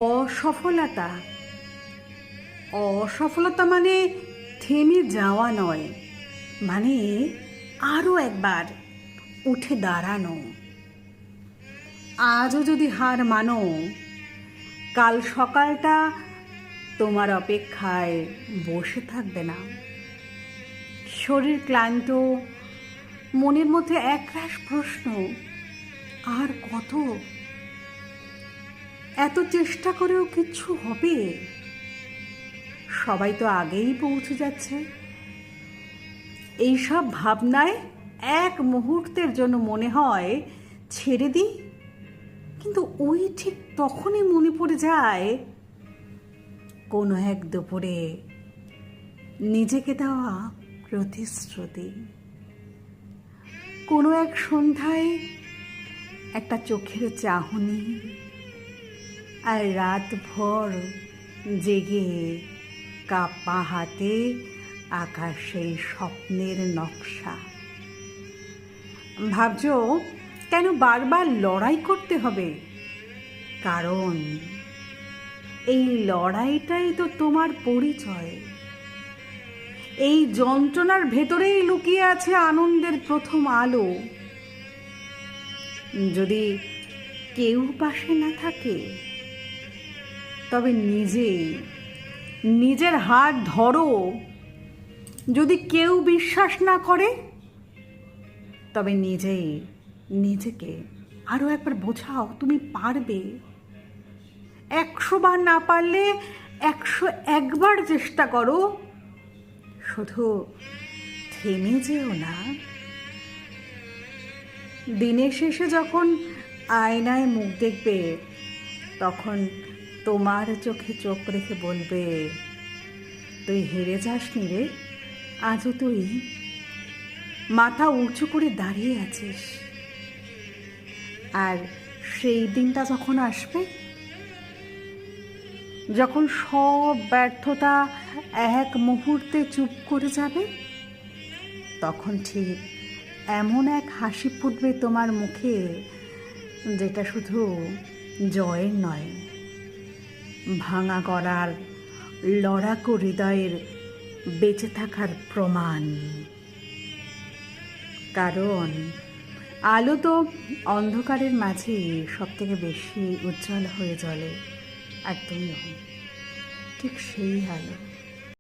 অসফলতা অসফলতা মানে থেমে যাওয়া নয়, মানে আরও একবার উঠে দাঁড়ানো। আজও যদি হার মানো, কাল সকালটা তোমার অপেক্ষায় বসে থাকবে না। শরীর ক্লান্ত, মনের মধ্যে একরাশ প্রশ্ন, আর কত? এত চেষ্টা করেও কিচ্ছু হবে? সবাই তো আগেই পৌঁছে যাচ্ছে। এইসব ভাবনায় এক মুহূর্তের জন্য মনে হয় ছেড়ে দিই, কিন্তু ওই ঠিক তখনই মনে পড়ে যায় কোনো এক দুপুরে নিজেকে দেওয়া প্রতিশ্রুতি, কোনো এক সন্ধ্যায় একটা চোখের চাহনি, আর রাতভর জেগে কাপা হাতে আঁকা সেই স্বপ্নের নকশা। ভাবছো কেন বারবার লড়াই করতে হবে? কারণ এই লড়াইটাই তো তোমার পরিচয়। এই যন্ত্রণার ভেতরেই লুকিয়ে আছে আনন্দের প্রথম আলো। যদি কেউ পাশে না থাকে, তবে নিজের হাত ধরো। যদি কেউ বিশ্বাস না করে, তবে নিজেকে আরও একবার বোঝাও তুমি পারবে। 100 বার না পারলে 101 বার চেষ্টা করো, শুধু থেমে যেও না। দিনের শেষে যখন আয়নায় মুখ দেখবে, তখন তোমার চোখে চোখ রেখে বলবে, তুই হেরে যাসনি রে, আজও তুই মাথা উঁচু করে দাঁড়িয়ে আছিস। আর সেই দিনটা যখন আসবে, যখন সব ব্যর্থতা এক মুহূর্তে চুপ করে যাবে, তখন ঠিক এমন এক হাসি ফুটবে তোমার মুখে, যেটা শুধু জয়ের নয়, ভাঙা গড়ার লড়াকু হৃদয়ের বেঁচে থাকার প্রমাণ। কারণ আলো তো অন্ধকারের মাঝে সব থেকে বেশি উজ্জ্বল হয়ে জ্বলে, আর তুমিও ঠিক সেই আলো।